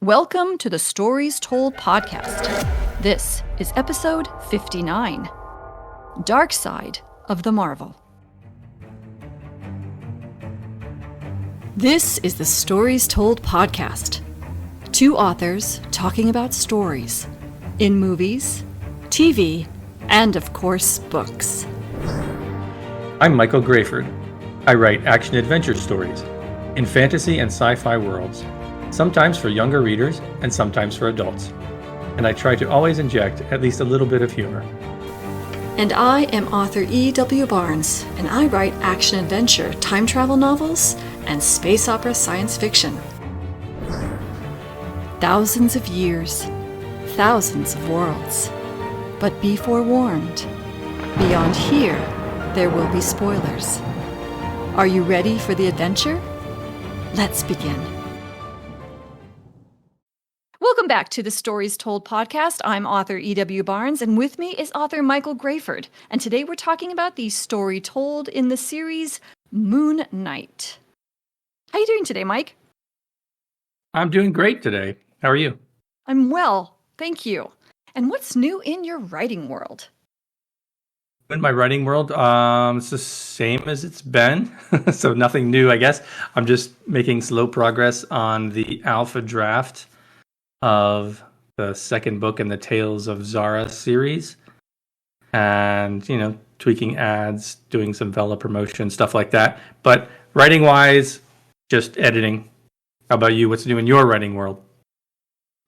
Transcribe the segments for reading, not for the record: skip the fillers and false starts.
Welcome to the Stories Told podcast. This is episode 59, Dark Side of the Marvel. This is the Stories Told podcast. Two authors talking about stories in movies, TV, and of course, books. I'm Michael Grayford. I write action-adventure stories in fantasy and sci-fi worlds, sometimes for younger readers and sometimes for adults. And I try to always inject at least a little bit of humor. And I am author E.W. Barnes, and I write action-adventure, time travel novels, and space opera science fiction. Thousands of years, thousands of worlds. But be forewarned, beyond here, there will be spoilers. Are you ready for the adventure? Let's begin. Welcome back to the Stories Told podcast. I'm author E.W. Barnes, and with me is author Michael Grayford. And today we're talking about the story told in the series Moon Knight. How are you doing today, Mike? I'm doing great today. How are you? I'm well, thank you. And what's new in your writing world? In my writing world, it's the same as it's been. So nothing new, I guess. I'm just making slow progress on the alpha draft of the second book in the Tales of Zara series. And, tweaking ads, doing some Vela promotion, stuff like that. But writing-wise, just editing. How about you? What's new in your writing world?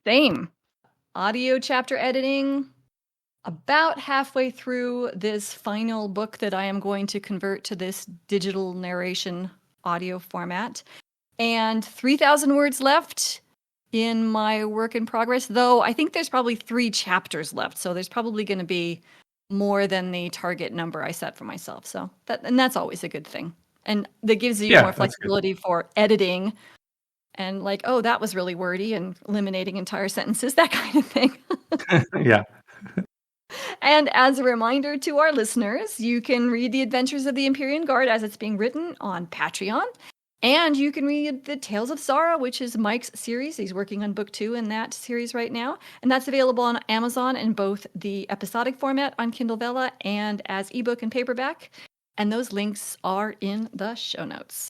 Same. Audio chapter editing. About halfway through this final book that I am going to convert to this digital narration audio format. And 3,000 words left in my work in progress, though I think there's probably 3 chapters left. So there's probably going to be more than the target number I set for myself. So that's always a good thing. And that gives you more flexibility for editing and like, oh, that was really wordy, and eliminating entire sentences, that kind of thing. Yeah. And as a reminder to our listeners, you can read The Adventures of the Empyrean Guard as it's being written on Patreon. And you can read The Tales of Zara, which is Mike's series. He's working on book 2 in that series right now. And that's available on Amazon in both the episodic format on Kindle Vella and as ebook and paperback. And those links are in the show notes.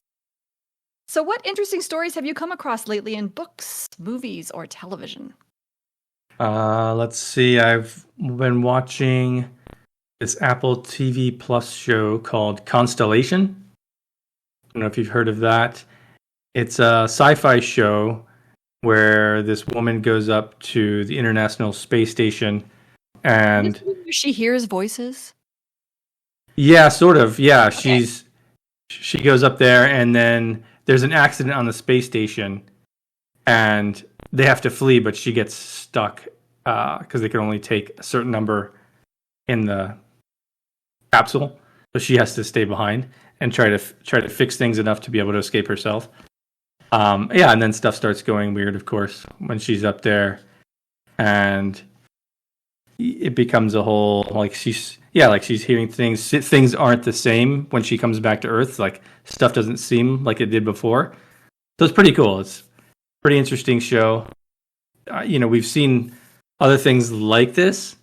So what interesting stories have you come across lately in books, movies, or television? Let's see. I've been watching this Apple TV Plus show called Constellation. I don't know if you've heard of that. It's a sci-fi show where this woman goes up to the International Space Station and she hears voices. Yeah, sort of. Yeah, Okay. She goes up there and then there's an accident on the space station and they have to flee, but she gets stuck because they can only take a certain number in the capsule. So she has to stay behind and try to fix things enough to be able to escape herself. And then stuff starts going weird, of course, when she's up there, and it becomes a whole she's hearing things. Things aren't the same when she comes back to Earth. Like stuff doesn't seem like it did before. So it's pretty cool. It's a pretty interesting show. We've seen other things like this.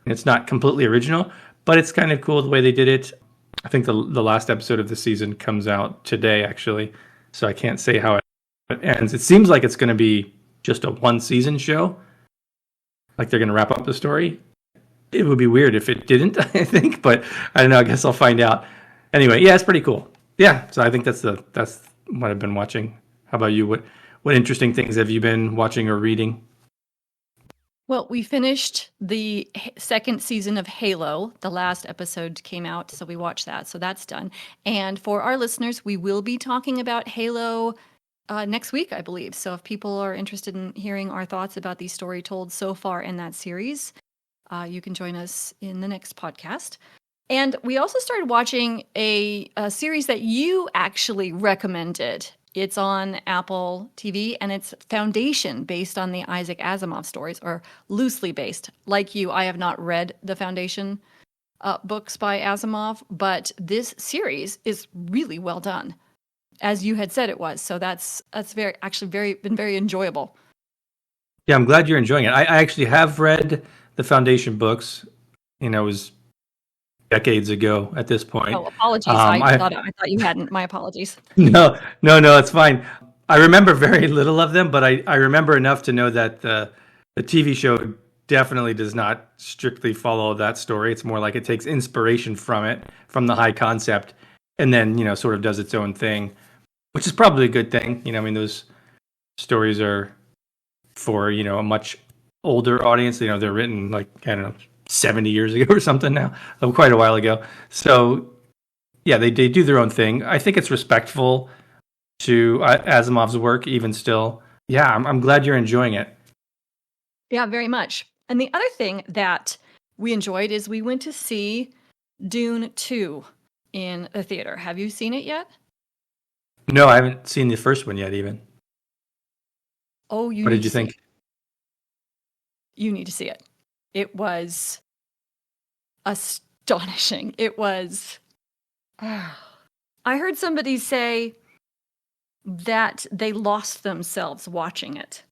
It's not completely original, but it's kind of cool the way they did it. I think the last episode of the season comes out today, actually, so I can't say how it ends. It seems like it's going to be just a one-season show, like they're going to wrap up the story. It would be weird if it didn't, I think, but I don't know. I guess I'll find out. Anyway, yeah, it's pretty cool. Yeah, so I think that's what I've been watching. How about you? What interesting things have you been watching or reading? Well, we finished the second season of Halo. The last episode came out, so we watched that. So that's done. And for our listeners, we will be talking about Halo next week, I believe. So if people are interested in hearing our thoughts about the story told so far in that series, you can join us in the next podcast. And we also started watching a series that you actually recommended. It's on Apple TV, and it's Foundation, based on the Isaac Asimov stories, or loosely based. Like you, I have not read the Foundation books by Asimov, but this series is really well done, as you had said it was. So that's been very enjoyable. Yeah, I'm glad you're enjoying it. I actually have read the Foundation books. It was decades ago at this point. Oh, apologies. I I thought you hadn't. My apologies. no, it's fine. I remember very little of them, but I remember enough to know that the TV show definitely does not strictly follow that story. It's more like it takes inspiration from it, from the high concept, and then sort of does its own thing, which is probably a good thing. I mean, those stories are for a much older audience. They're written like, I don't know, 70 years ago or something now, quite a while ago. So yeah, they do their own thing. I think it's respectful to Asimov's work, even still. Yeah, I'm glad you're enjoying it. Yeah, very much. And the other thing that we enjoyed is we went to see Dune 2 in the theater. Have you seen it yet? No, I haven't seen the first one yet, even. Oh, you What need did to you see think? it. You need to see it. It was astonishing. It was. I heard somebody say that they lost themselves watching it.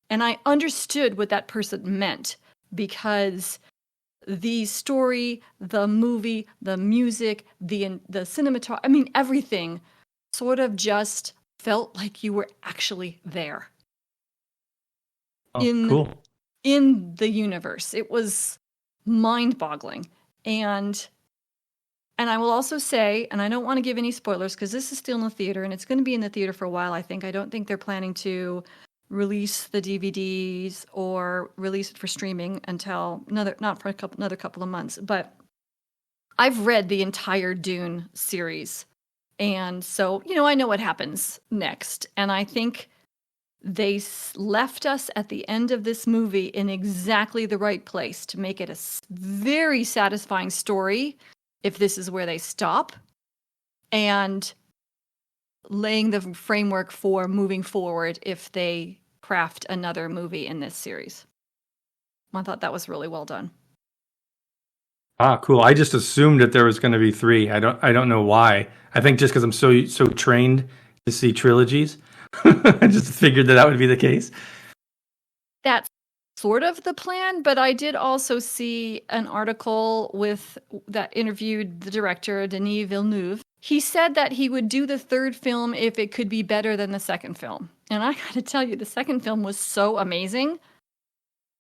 And I understood what that person meant because the story, the movie, the music, the cinematography, I mean, everything sort of just felt like you were actually there Oh, in cool. in the universe. It was mind-boggling. And I will also say, and I don't want to give any spoilers because this is still in the theater and it's going to be in the theater for a while, I think. I don't think they're planning to release the DVDs or release it for streaming until not for another couple of months. But I've read the entire Dune series. And so, I know what happens next. And I think they left us at the end of this movie in exactly the right place to make it a very satisfying story if this is where they stop, and laying the framework for moving forward if they craft another movie in this series. I thought that was really well done. Ah, cool. I just assumed that there was going to be three. I don't know why. I think just because I'm so trained to see trilogies, I just figured that would be the case. That's sort of the plan, but I did also see an article that interviewed the director, Denis Villeneuve. He said that he would do the third film if it could be better than the second film. And I got to tell you, the second film was so amazing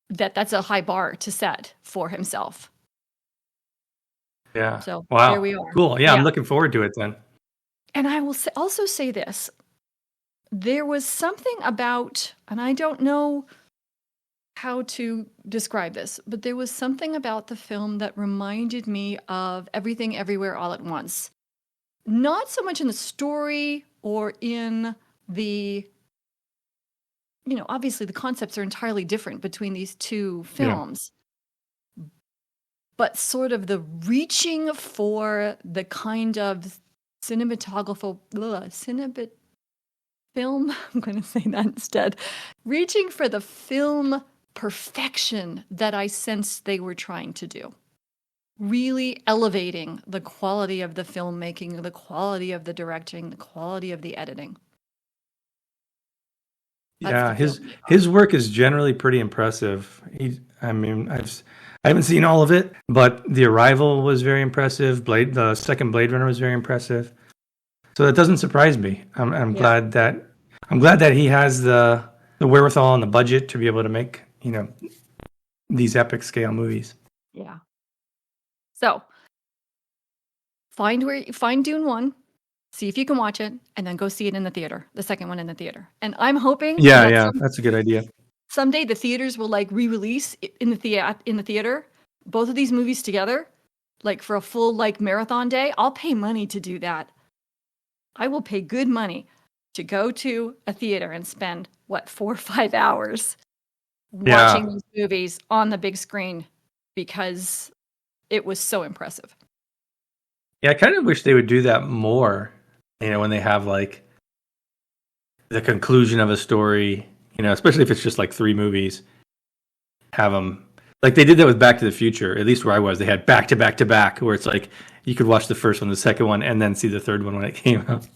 that that's a high bar to set for himself. Yeah. So Wow. there we are. Cool. Yeah, I'm looking forward to it then. And I will also say this. There was something about, and I don't know how to describe this, but there was something about the film that reminded me of Everything Everywhere All at Once. Not so much in the story or in the, obviously the concepts are entirely different between these two films. Yeah. But sort of the reaching for the kind of cinematographical film, I'm going to say that instead, reaching for the film perfection that I sensed they were trying to do. Really elevating the quality of the filmmaking, the quality of the directing, the quality of the editing. Yeah, his work is generally pretty impressive. I haven't seen all of it, but The Arrival was very impressive. The second Blade Runner was very impressive. So that doesn't surprise me. I'm glad that he has the wherewithal and the budget to be able to make these epic scale movies. Yeah. So find Dune 1, see if you can watch it, and then go see it in the theater, the second one in the theater. And I'm hoping that's a good idea. Someday the theaters will re-release in the theater both of these movies together, for a full marathon day. I'll pay money to do that. I will pay good money to go to a theater and spend 4 or 5 hours watching these movies on the big screen because it was so impressive. Yeah, I kind of wish they would do that more, when they have the conclusion of a story, especially if it's just 3 movies, have them like they did that with Back to the Future, at least where I was. They had back to back to back where it's you could watch the first one, the second one, and then see the third one when it came out.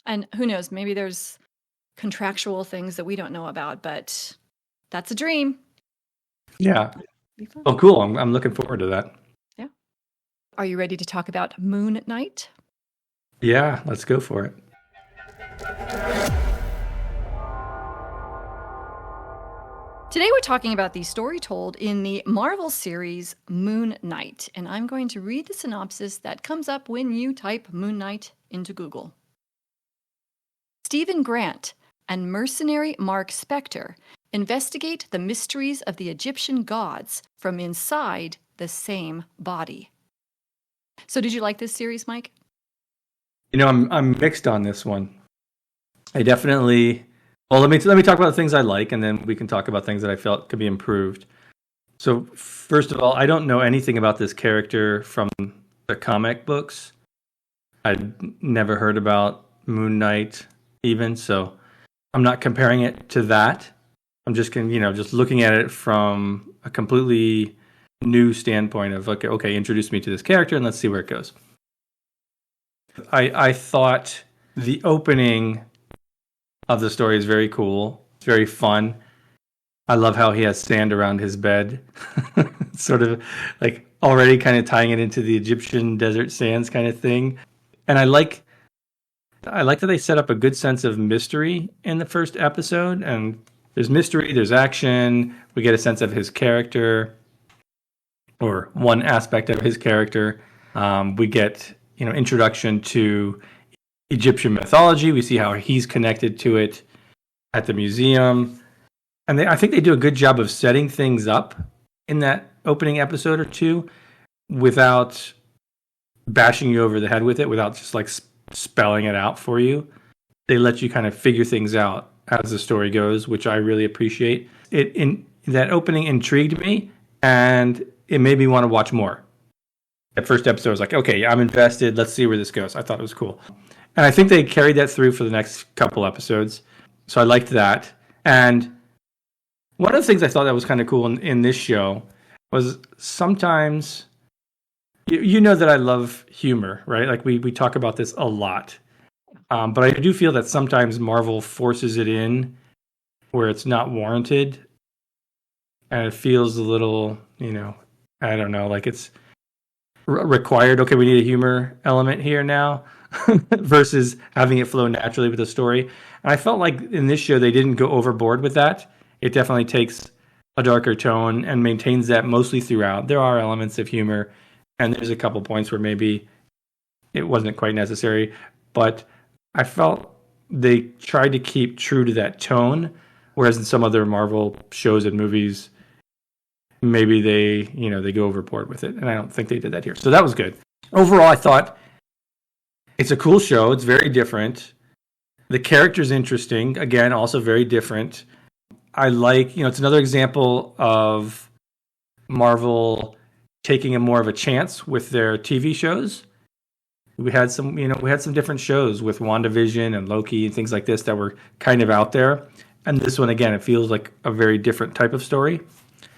And who knows, maybe there's contractual things that we don't know about, but That's a dream. Yeah. Be fun. Oh, cool. I'm looking forward to that. Yeah. Are you ready to talk about Moon Knight? Yeah, let's go for it. Today we're talking about the story told in the Marvel series Moon Knight, and I'm going to read the synopsis that comes up when you type Moon Knight into Google. Stephen Grant and mercenary Mark Spector investigate the mysteries of the Egyptian gods from inside the same body. So did you like this series, Mike? You know, I'm mixed on this one. I definitely. Well, let me talk about the things I like, and then we can talk about things that I felt could be improved. So, first of all, I don't know anything about this character from the comic books. I'd never heard about Moon Knight, even, so I'm not comparing it to that. I'm just just looking at it from a completely new standpoint of okay, introduce me to this character and let's see where it goes. I thought the opening of the story is very cool. It's very fun. I love how he has sand around his bed. Sort of like already kind of tying it into the Egyptian desert sands kind of thing. And I like that they set up a good sense of mystery in the first episode. And there's mystery, there's action. We get a sense of his character, or one aspect of his character. We get introduction to Egyptian mythology. We see how he's connected to it at the museum. And I think they do a good job of setting things up in that opening episode or two without bashing you over the head with it, without just like spelling it out for you. They let you kind of figure things out as the story goes, which I really appreciate. That opening intrigued me, and it made me want to watch more. That first episode I was like, okay, I'm invested. Let's see where this goes. I thought it was cool. And I think they carried that through for the next couple episodes. So I liked that. And one of the things I thought that was kind of cool in this show was sometimes, you know that I love humor, right? Like we talk about this a lot. But I do feel that sometimes Marvel forces it in where it's not warranted. And it feels a little, I don't know, like it's required. Okay, we need a humor element here now. Versus having it flow naturally with the story. And I felt like in this show they didn't go overboard with that. It definitely takes a darker tone and maintains that mostly throughout. There are elements of humor, and there's a couple points where maybe it wasn't quite necessary, but I felt they tried to keep true to that tone, whereas in some other Marvel shows and movies, maybe they go overboard with it, and I don't think they did that here. So that was good. Overall, I thought it's a cool show. It's very different. The character's interesting. Again, also very different. I like, it's another example of Marvel taking more of a chance with their TV shows. We had some different shows with WandaVision and Loki and things like this that were kind of out there. And this one, again, it feels like a very different type of story.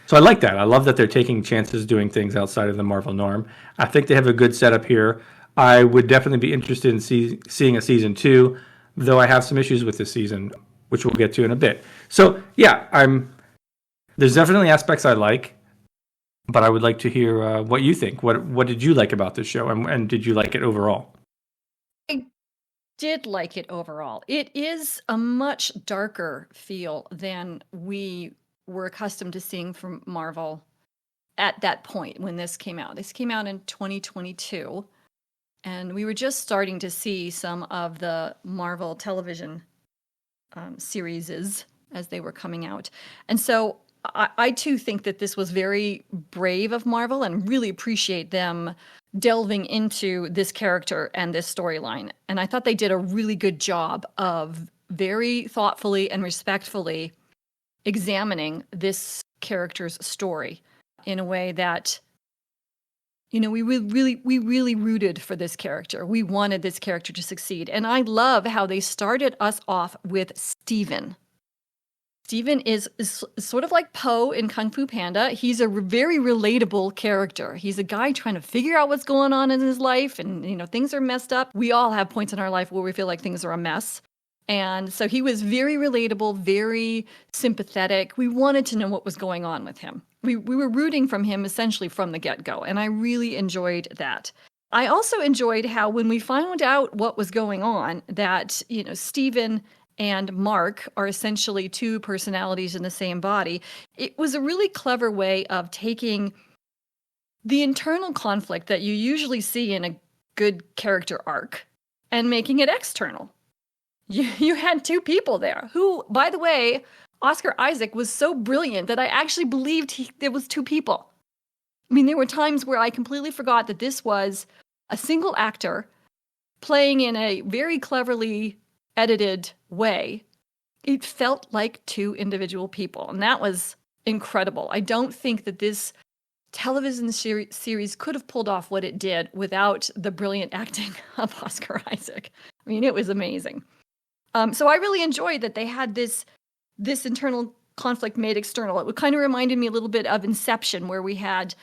So I like that. I love that they're taking chances doing things outside of the Marvel norm. I think they have a good setup here. I would definitely be interested in seeing a season 2, though I have some issues with this season, which we'll get to in a bit. So, yeah, there's definitely aspects I like, but I would like to hear what you think. What did you like about this show, and did you like it overall? I did like it overall. It is a much darker feel than we were accustomed to seeing from Marvel at that point when this came out. This came out in 2022. And we were just starting to see some of the Marvel television series as they were coming out. And so I too think that this was very brave of Marvel, and really appreciate them delving into this character and this storyline. And I thought they did a really good job of very thoughtfully and respectfully examining this character's story in a way that we really rooted for this character. We wanted this character to succeed. And I love how they started us off with Steven. Steven is sort of like Poe in Kung Fu Panda. He's a very relatable character. He's a guy trying to figure out what's going on in his life, and things are messed up. We all have points in our life where we feel like things are a mess. And so he was very relatable, very sympathetic. We wanted to know what was going on with him. We were rooting from him essentially from the get-go, and I really enjoyed that. I also enjoyed how when we found out what was going on, that, Stephen and Mark are essentially two personalities in the same body. It was a really clever way of taking the internal conflict that you usually see in a good character arc and making it external. You had two people there who, by the way, Oscar Isaac was so brilliant that I actually believed there was two people. I mean, there were times where I completely forgot that this was a single actor playing in a very cleverly edited way. It felt like two individual people, and that was incredible. I don't think that this television series could have pulled off what it did without the brilliant acting of Oscar Isaac. I mean, it was amazing. So I really enjoyed that they had this internal conflict made external. It kind of reminded me a little bit of Inception, where we had,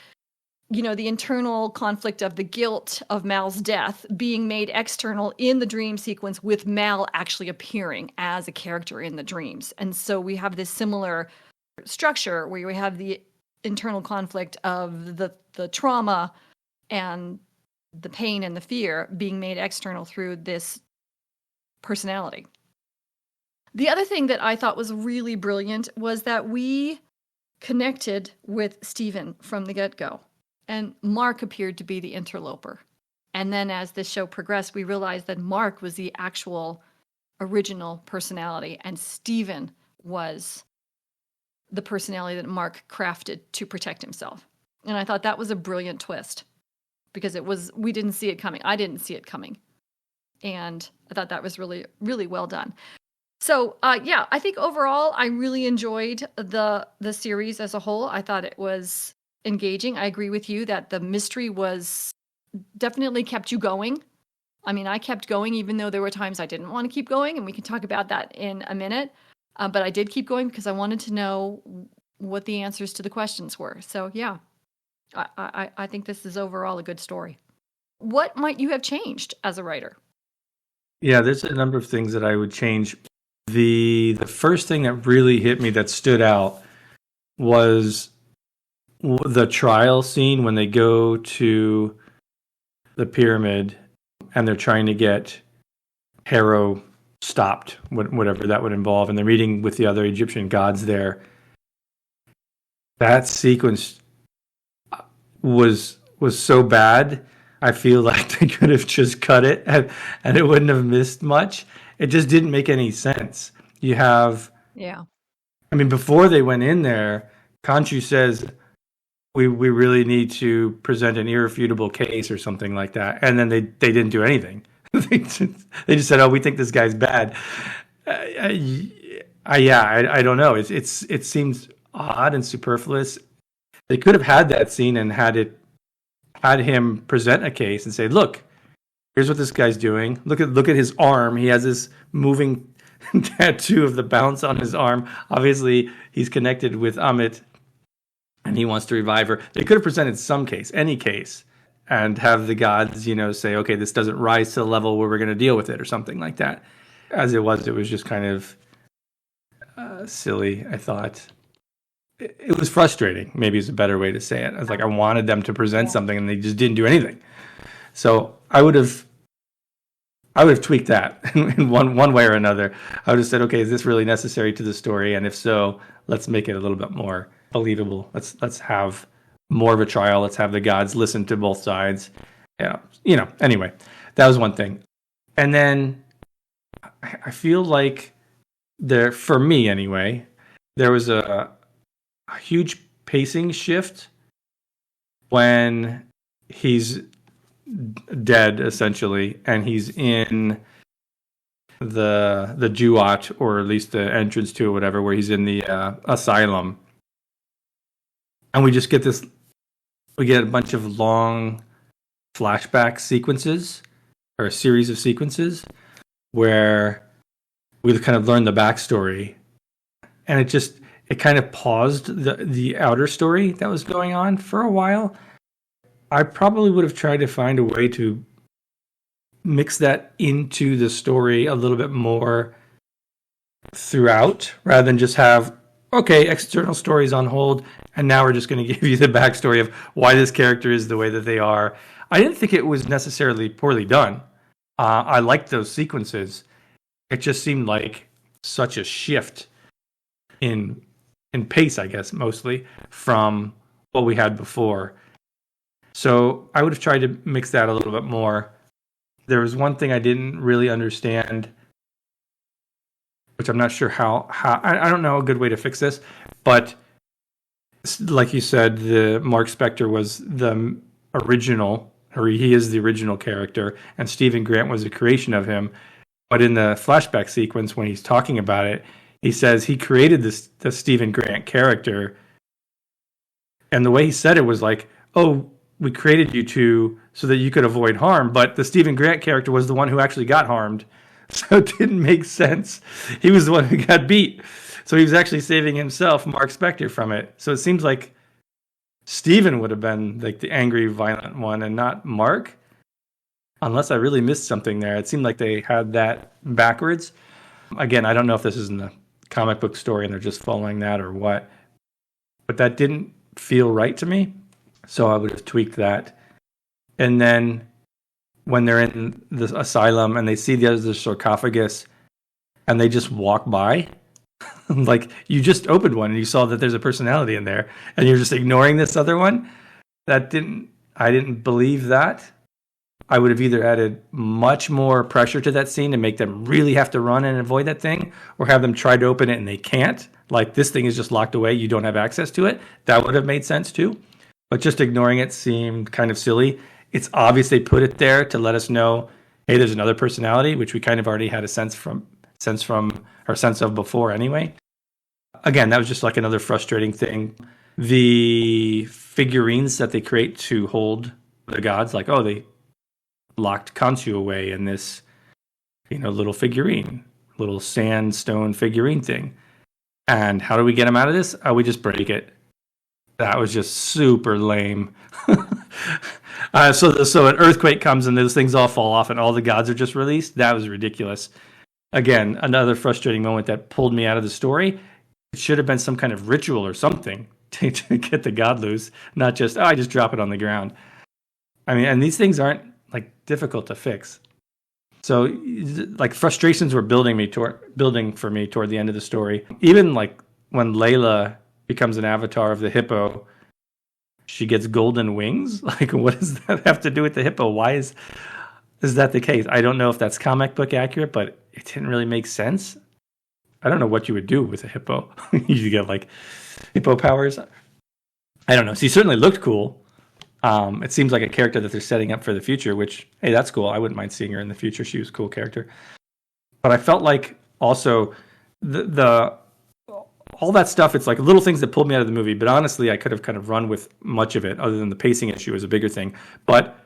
the internal conflict of the guilt of Mal's death being made external in the dream sequence, with Mal actually appearing as a character in the dreams. And so we have this similar structure where we have the internal conflict of the trauma and the pain and the fear being made external through this personality. The other thing that I thought was really brilliant was that we connected with Stephen from the get-go, and Mark appeared to be the interloper. And then as this show progressed, we realized that Mark was the actual original personality, and Stephen was the personality that Mark crafted to protect himself. And I thought that was a brilliant twist, because we didn't see it coming. I didn't see it coming. And I thought that was really, really well done. So, I think overall, I really enjoyed the series as a whole. I thought it was engaging. I agree with you that the mystery was definitely kept you going. I mean, I kept going, even though there were times I didn't want to keep going, and we can talk about that in a minute. But I did keep going because I wanted to know what the answers to the questions were. So, yeah, I think this is overall a good story. What might you have changed as a writer? Yeah, there's a number of things that I would change. The first thing that really hit me that stood out was the trial scene when they go to the pyramid and they're trying to get Harrow stopped, whatever that would involve, and they're meeting with the other Egyptian gods there. That sequence was so bad. I feel like they could have just cut it and it wouldn't have missed much. It just didn't make any sense. You have... Yeah. I mean, before they went in there, Khonshu says, we really need to present an irrefutable case or something like that. And then they didn't do anything. They just said, oh, we think this guy's bad. I don't know. It seems odd and superfluous. They could have had that scene and had him present a case and say, look, here's what this guy's doing. Look at his arm. He has this moving tattoo of the bounce on his arm. Obviously, he's connected with Amit, and he wants to revive her. They could have presented some case, any case, and have the gods, say, okay, this doesn't rise to the level where we're going to deal with it or something like that. As it was just kind of silly, I thought. It was frustrating, maybe is a better way to say it. I was like, I wanted them to present something, and they just didn't do anything. So I would have tweaked that in one way or another. I would have said, okay, is this really necessary to the story? And if so, let's make it a little bit more believable. Let's have more of a trial. Let's have the gods listen to both sides. Yeah, anyway, that was one thing. And then I feel like for me anyway, there was a huge pacing shift when he's dead, essentially, and he's in the Duat, or at least the entrance to it, whatever, where he's in the asylum. And we just get a bunch of long flashback sequences, or a series of sequences, where we kind of learn the backstory. And it kind of paused the outer story that was going on for a while. I probably would have tried to find a way to mix that into the story a little bit more throughout rather than just have, okay, external stories on hold, and now we're just going to give you the backstory of why this character is the way that they are. I didn't think it was necessarily poorly done. I liked those sequences. It just seemed like such a shift in pace, I guess, mostly from what we had before. So I would have tried to mix that a little bit more. There was one thing I didn't really understand, which I'm not sure how I don't know a good way to fix this, but like you said, the Mark Spector was the original, or he is the original character, and Stephen Grant was a creation of him. But in the flashback sequence, when he's talking about it, he says he created the Stephen Grant character, and the way he said it was like, "Oh, we created you two so that you could avoid harm," but the Stephen Grant character was the one who actually got harmed, so it didn't make sense. He was the one who got beat, so he was actually saving himself, Mark Spector, from it. So it seems like Stephen would have been like the angry, violent one, and not Mark. Unless I really missed something there. It seemed like they had that backwards. Again, I don't know if this is in the comic book story and they're just following that or what. But that didn't feel right to me. So I would have tweaked that. And then when they're in the asylum and they see the other sarcophagus and they just walk by, like you just opened one and you saw that there's a personality in there and you're just ignoring this other one. I didn't believe that. I would have either added much more pressure to that scene to make them really have to run and avoid that thing, or have them try to open it and they can't. Like, this thing is just locked away, you don't have access to it. That would have made sense too. But just ignoring it seemed kind of silly. It's obvious they put it there to let us know, hey, there's another personality, which we kind of already had a sense of before anyway. Again, that was just like another frustrating thing. The figurines that they create to hold the gods, like, oh, they locked Khonshu away in this, little figurine, little sandstone figurine thing. And how do we get him out of this? Oh, we just break it. That was just super lame. So an earthquake comes and those things all fall off and all the gods are just released. That was ridiculous. Again, another frustrating moment that pulled me out of the story. It should have been some kind of ritual or something to get the god loose, not just, I just drop it on the ground. I mean, and these things aren't like difficult to fix. So like frustrations were building for me toward the end of the story. Even like when Layla becomes an avatar of the hippo, she gets golden wings. Like, what does that have to do with the hippo? Why is that the case? I don't know if that's comic book accurate, but it didn't really make sense. I don't know what you would do with a hippo. You get like hippo powers. I don't know. She certainly looked cool. It seems like a character that they're setting up for the future, which, hey, that's cool. I wouldn't mind seeing her in the future. She was a cool character. But I felt like also the all that stuff, it's like little things that pulled me out of the movie. But honestly, I could have kind of run with much of it, other than the pacing issue is a bigger thing. But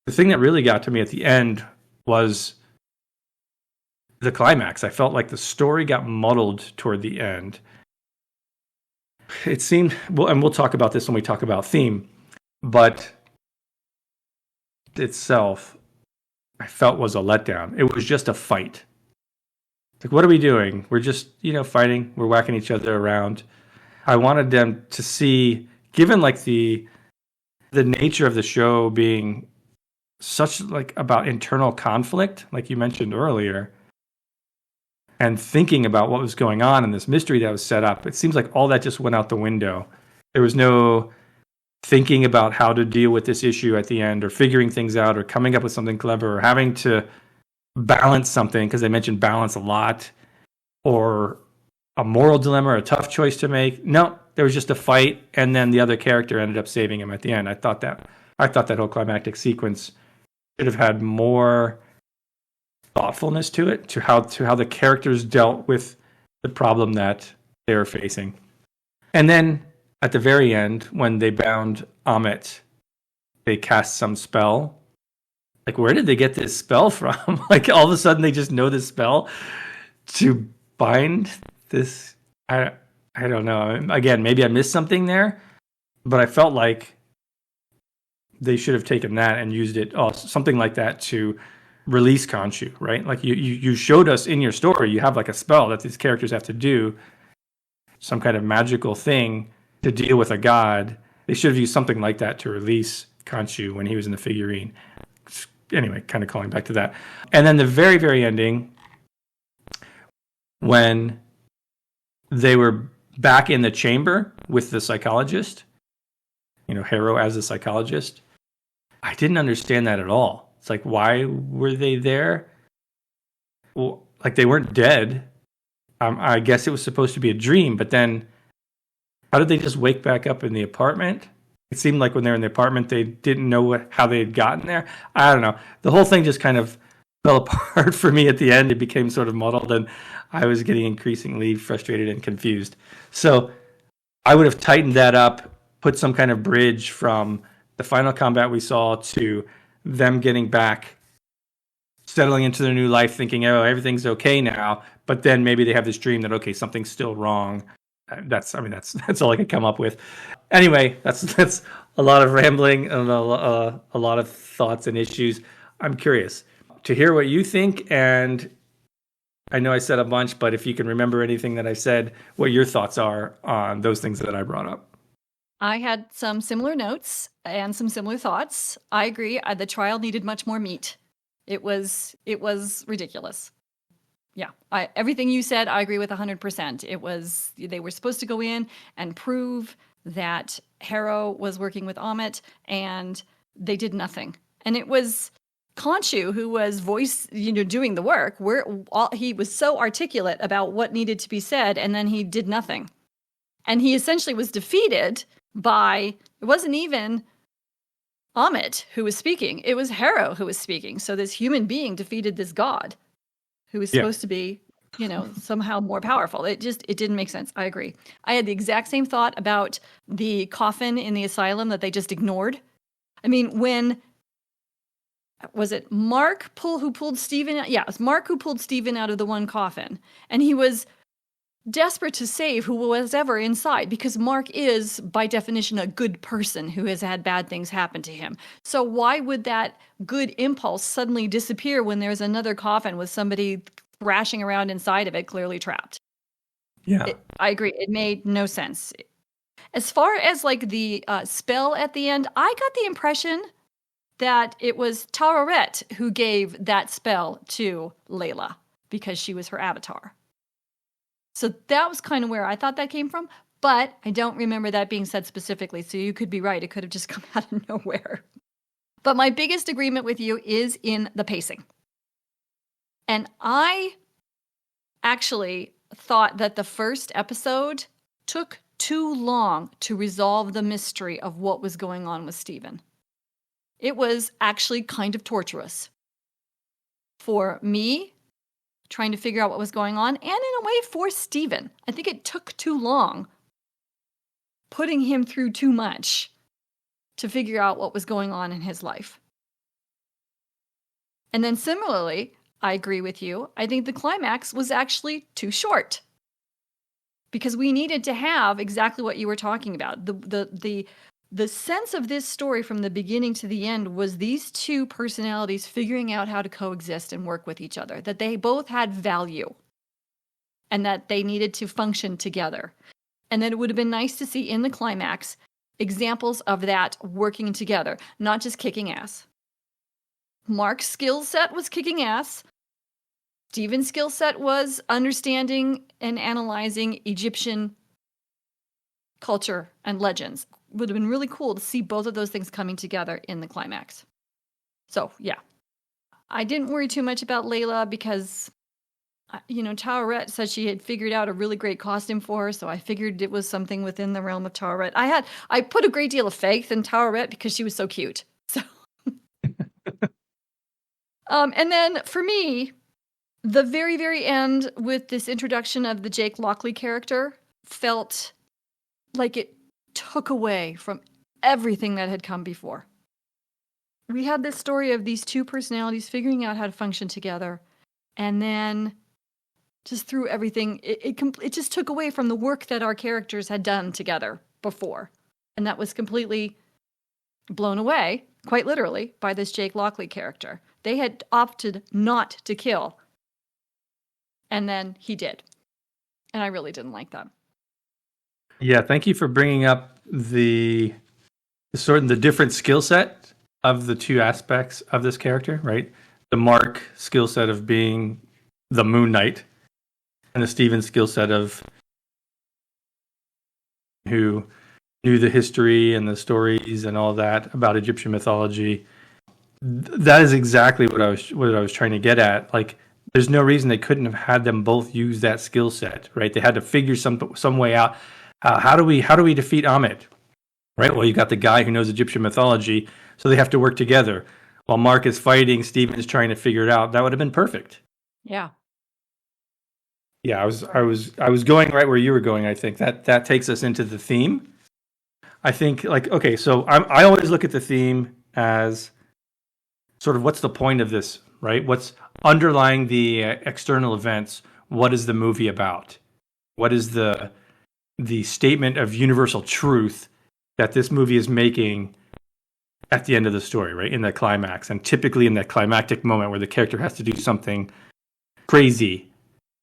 the thing that really got to me at the end was the climax. I felt like the story got muddled toward the end. It seemed, well, and we'll talk about this when we talk about theme, but itself, I felt was a letdown. It was just a fight. Like, what are we doing? We're just, fighting. We're whacking each other around. I wanted them to see, given like the nature of the show being such like about internal conflict, like you mentioned earlier, and thinking about what was going on and this mystery that was set up, it seems like all that just went out the window. There was no thinking about how to deal with this issue at the end, or figuring things out, or coming up with something clever, or having to balance something, because they mentioned balance a lot, or a moral dilemma, or a tough choice to make. No, there was just a fight, and then the other character ended up saving him at the end. I thought that whole climactic sequence should have had more thoughtfulness to it, to how the characters dealt with the problem that they were facing. And then at the very end, when they bound Amit, they cast some spell. Like, where did they get this spell from? Like, all of a sudden they just know this spell to bind this. I don't know. Again, maybe I missed something there, but I felt like they should have taken that and used it, something like that, to release Khonshu, right? Like you showed us in your story, you have like a spell that these characters have to do, some kind of magical thing to deal with a god. They should have used something like that to release Khonshu when he was in the figurine. Anyway, kind of calling back to that. And then the very, very ending, when they were back in the chamber with the psychologist, Harrow as a psychologist, I didn't understand that at all. It's like, why were they there? Well, like they weren't dead. I guess it was supposed to be a dream, but then how did they just wake back up in the apartment? It seemed like when they were in the apartment, they didn't know how they had gotten there. I don't know. The whole thing just kind of fell apart for me at the end. It became sort of muddled, and I was getting increasingly frustrated and confused. So I would have tightened that up, put some kind of bridge from the final combat we saw to them getting back, settling into their new life, thinking, oh, everything's okay now. But then maybe they have this dream that, okay, something's still wrong. That's all I could come up with. Anyway, that's a lot of rambling and a lot of thoughts and issues. I'm curious to hear what you think, and I know I said a bunch, but if you can remember anything that I said, what your thoughts are on those things that I brought up. I had some similar notes and some similar thoughts. I agree. The trial needed much more meat. It was ridiculous. Yeah, everything you said, I agree with 100%. They were supposed to go in and prove that Harrow was working with Amit, and they did nothing. And it was Khonshu who was doing the work. He was so articulate about what needed to be said, and then he did nothing. And he essentially was defeated by, it wasn't even Amit who was speaking, it was Harrow who was speaking. So this human being defeated this god who was supposed to be, somehow more powerful. It didn't make sense. I agree. I had the exact same thought about the coffin in the asylum that they just ignored. I mean, was it Mark who pulled Stephen? Yeah, it was Mark who pulled Stephen out of the one coffin. And he was desperate to save who was ever inside, because Mark is, by definition, a good person who has had bad things happen to him. So why would that good impulse suddenly disappear when there's another coffin with somebody thrashing around inside of it, clearly trapped? Yeah. I agree. It made no sense. As far as like the spell at the end, I got the impression that it was Tararet who gave that spell to Layla because she was her avatar. So that was kind of where I thought that came from, but I don't remember that being said specifically, so you could be right. It could have just come out of nowhere. But my biggest agreement with you is in the pacing. And I actually thought that the first episode took too long to resolve the mystery of what was going on with Stephen. It was actually kind of torturous for me, trying to figure out what was going on, and in a way for Stephen. I think it took too long, putting him through too much to figure out what was going on in his life. And then similarly, I agree with you. I think the climax was actually too short, because we needed to have exactly what you were talking about. The sense of this story from the beginning to the end was these two personalities figuring out how to coexist and work with each other, that they both had value and that they needed to function together. And then it would have been nice to see in the climax examples of that working together, not just kicking ass. Mark's skill set was kicking ass. Stephen's skill set was understanding and analyzing Egyptian culture and legends. Would have been really cool to see both of those things coming together in the climax. So, yeah. I didn't worry too much about Layla because, Tararet said she had figured out a really great costume for her, so I figured it was something within the realm of Tararet. I put a great deal of faith in Tararet because she was so cute. So, and then for me, the very, very end with this introduction of the Jake Lockley character felt like it took away from everything that had come before. We had this story of these two personalities figuring out how to function together, and then just through everything, it just took away from the work that our characters had done together before. And that was completely blown away, quite literally, by this Jake Lockley character. They had opted not to kill. And then he did. And I really didn't like that. Yeah, thank you for bringing up the different skill set of the two aspects of this character, right? The Mark skill set of being the Moon Knight, and the Steven skill set of who knew the history and the stories and all that about Egyptian mythology. That is exactly what I was trying to get at. Like, there's no reason they couldn't have had them both use that skill set, right? They had to figure some way out. How do we defeat Ahmed? Right. Well, you got the guy who knows Egyptian mythology, so they have to work together. While Mark is fighting, Steven is trying to figure it out. That would have been perfect. Yeah. Yeah, I was going right where you were going. I think that takes us into the theme. I think, like, okay, so I always look at the theme as sort of what's the point of this, right? What's underlying the external events? What is the movie about? What is the statement of universal truth that this movie is making at the end of the story, right? In the climax, and typically in that climactic moment where the character has to do something crazy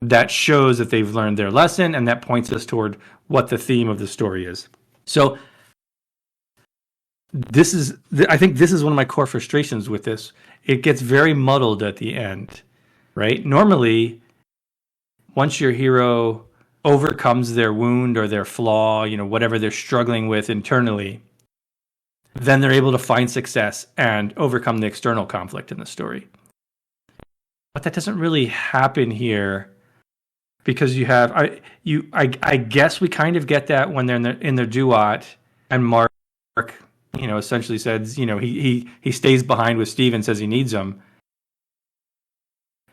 that shows that they've learned their lesson, and that points us toward what the theme of the story is. So I think this is one of my core frustrations with this. It gets very muddled at the end, right? Normally, once your hero overcomes their wound or their flaw, whatever they're struggling with internally, then they're able to find success and overcome the external conflict in the story. But that doesn't really happen here, because you have I guess we kind of get that when they're in their duat, and Mark, essentially says, he stays behind with Steven, says he needs him,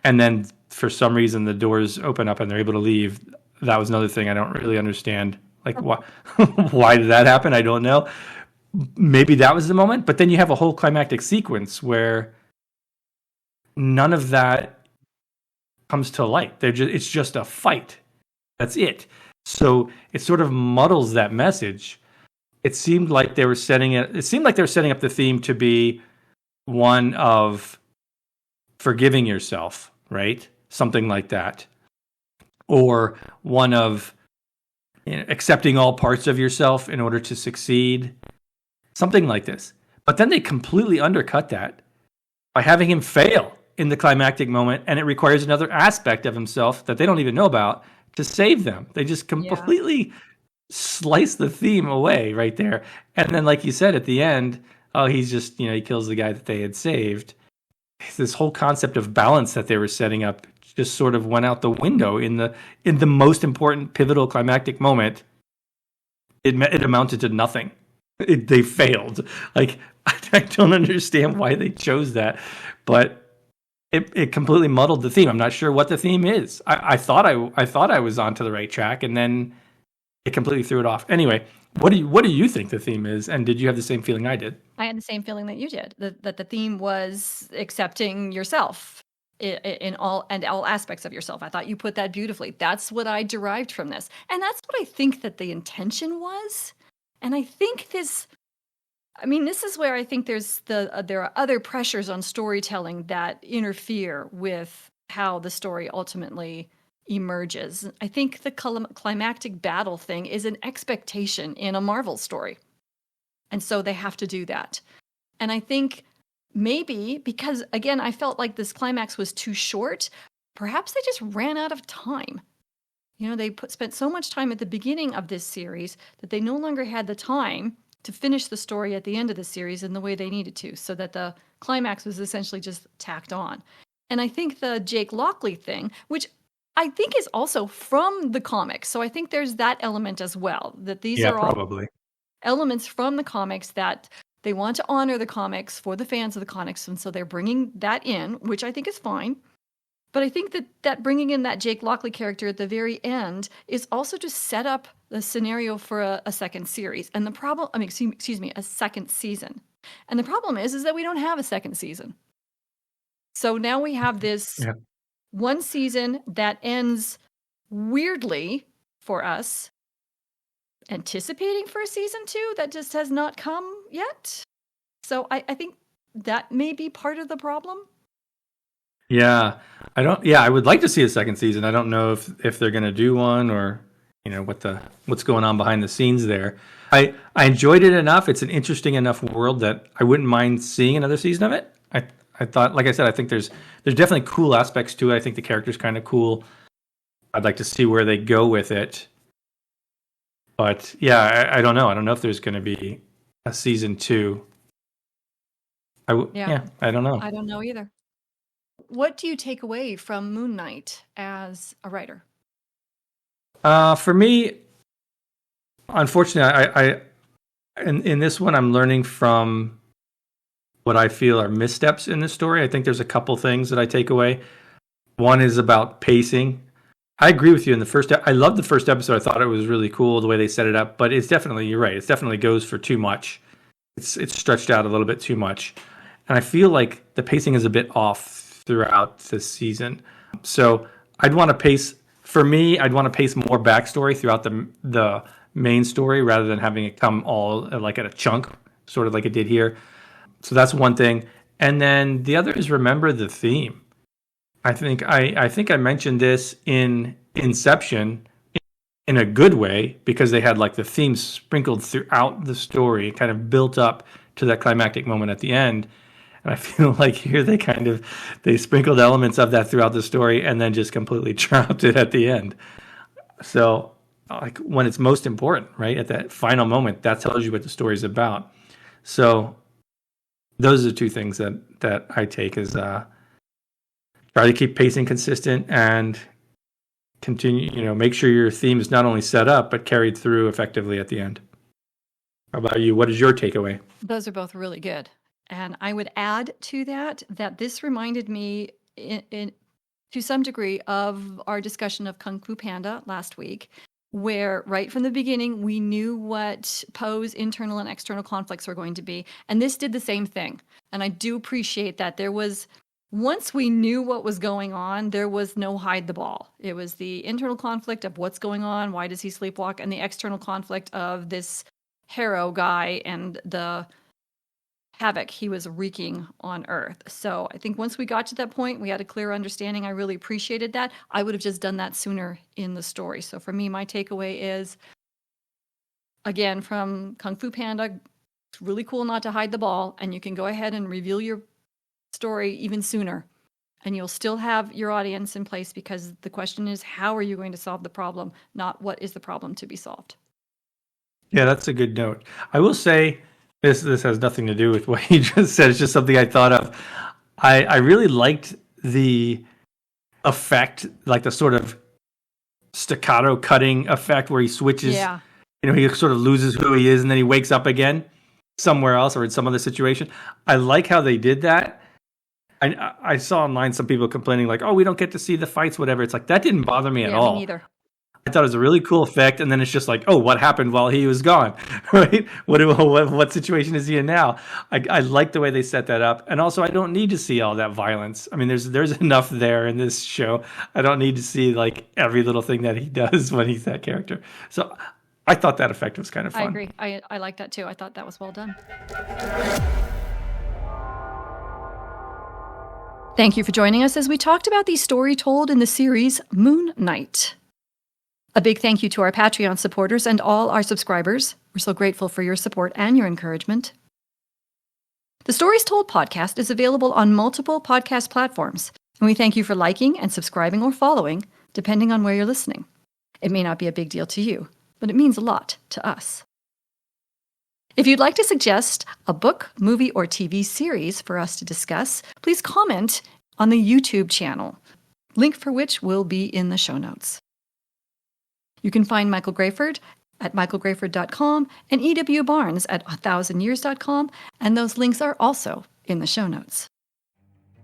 and then for some reason the doors open up and they're able to leave. That was another thing I don't really understand. Like, why did that happen? I don't know. Maybe that was the moment, but then you have a whole climactic sequence where none of that comes to light. It's just a fight. That's it. So it sort of muddles that message. It seemed like they were setting up the theme to be one of forgiving yourself, right? Something like that. Or one of accepting all parts of yourself in order to succeed. Something like this. But then they completely undercut that by having him fail in the climactic moment, and it requires another aspect of himself that they don't even know about to save them. They just completely slice the theme away right there. And then, like you said, at the end, he's just, he kills the guy that they had saved. This whole concept of balance that they were setting up just sort of went out the window in the most important pivotal climactic moment. It amounted to nothing. They failed. Like, I don't understand why they chose that, but it completely muddled the theme. I'm not sure what the theme is. I thought I was onto the right track, and then it completely threw it off. Anyway, what do you think the theme is? And did you have the same feeling I did? I had the same feeling that you did. That the theme was accepting yourself in all aspects of yourself. I thought you put that beautifully. That's what I derived from this, and that's what I think that the intention was. And I think this is where I think there are other pressures on storytelling that interfere with how the story ultimately emerges. I think the climactic battle thing is an expectation in a Marvel story. And so they have to do that. And I think maybe because, again, I felt like this climax was too short, perhaps they just ran out of time. They spent so much time at the beginning of this series that they no longer had the time to finish the story at the end of the series in the way they needed to, so that the climax was essentially just tacked on. And I think the Jake Lockley thing, which I think is also from the comics, so I think there's that element as well, that these are all probably elements from the comics that they want to honor the comics for the fans of the comics, and so they're bringing that in, which I think is fine. But I think that bringing in that Jake Lockley character at the very end is also to set up the scenario for a second series. And the problem, excuse me, a second season. And the problem is that we don't have a second season. So now we have this one season that ends weirdly for us, anticipating for a season 2 that just has not come yet. So I think that may be part of the problem. Yeah, I don't. Yeah, I would like to see a second season. I don't know if they're going to do one, or what's going on behind the scenes there. I enjoyed it enough. It's an interesting enough world that I wouldn't mind seeing another season of it. I thought, like I said, I think there's definitely cool aspects to it. I think the character's kind of cool. I'd like to see where they go with it. But yeah, I don't know. I don't know if there's going to be a season 2. Yeah. I don't know. I don't know either. What do you take away from Moon Knight as a writer? For me, unfortunately, I in this one, I'm learning from what I feel are missteps in this story. I think there's a couple things that I take away. One is about pacing. I agree with you. I loved the first episode. I thought it was really cool the way they set it up. But you're right. It definitely goes for too much. It's stretched out a little bit too much, and I feel like the pacing is a bit off throughout this season. So I'd want to pace. For me, I'd want to pace more backstory throughout the main story rather than having it come all like at a chunk, sort of like it did here. So that's one thing. And then the other is remember the theme. I think I mentioned this in Inception in a good way because they had like the theme sprinkled throughout the story, kind of built up to that climactic moment at the end. And I feel like here they sprinkled elements of that throughout the story and then just completely dropped it at the end. So like when it's most important, right? At that final moment, that tells you what the story's about. So those are the two things that I take as try to keep pacing consistent and continue, make sure your theme is not only set up, but carried through effectively at the end. How about you? What is your takeaway? Those are both really good. And I would add to that this reminded me to some degree of our discussion of Kung Fu Panda last week, where right from the beginning, we knew what Poe's internal and external conflicts were going to be. And this did the same thing. And I do appreciate that once we knew what was going on, there was no hide the ball. It was the internal conflict of what's going on, why does he sleepwalk, and the external conflict of this Harrow guy and the havoc he was wreaking on Earth. So I think once we got to that point, we had a clear understanding. I really appreciated that. I would have just done that sooner in the story. So for me, my takeaway is, again, from Kung Fu Panda, it's really cool not to hide the ball, and you can go ahead and reveal your story even sooner, and you'll still have your audience in place, because the question is, how are you going to solve the problem, not what is the problem to be solved. Yeah, that's a good note. I will say this has nothing to do with what you just said. It's just something I thought of. I really liked the effect, like the sort of staccato cutting effect where he switches. Yeah. He sort of loses who he is and then he wakes up again somewhere else or in some other situation. I like how they did that. I saw online some people complaining like, oh, we don't get to see the fights, whatever. It's like, that didn't bother me at all. Me neither. I thought it was a really cool effect. And then it's just like, oh, what happened while he was gone, right? What situation is he in now? I like the way they set that up. And also, I don't need to see all that violence. I mean, there's enough there in this show. I don't need to see like every little thing that he does when he's that character. So I thought that effect was kind of fun. I agree. I like that too. I thought that was well done. Thank you for joining us as we talked about the story told in the series Moon Knight. A big thank you to our Patreon supporters and all our subscribers. We're so grateful for your support and your encouragement. The Stories Told podcast is available on multiple podcast platforms, and we thank you for liking and subscribing or following, depending on where you're listening. It may not be a big deal to you, but it means a lot to us. If you'd like to suggest a book, movie, or TV series for us to discuss, please comment on the YouTube channel, link for which will be in the show notes. You can find Michael Grayford at michaelgrayford.com and E.W. Barnes at 1000years.com, and those links are also in the show notes.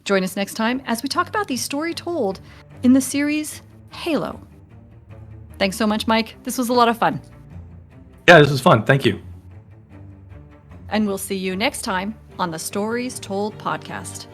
Join us next time as we talk about the story told in the series Halo. Thanks so much, Mike. This was a lot of fun. Yeah, this was fun. Thank you. And we'll see you next time on the Stories Told podcast.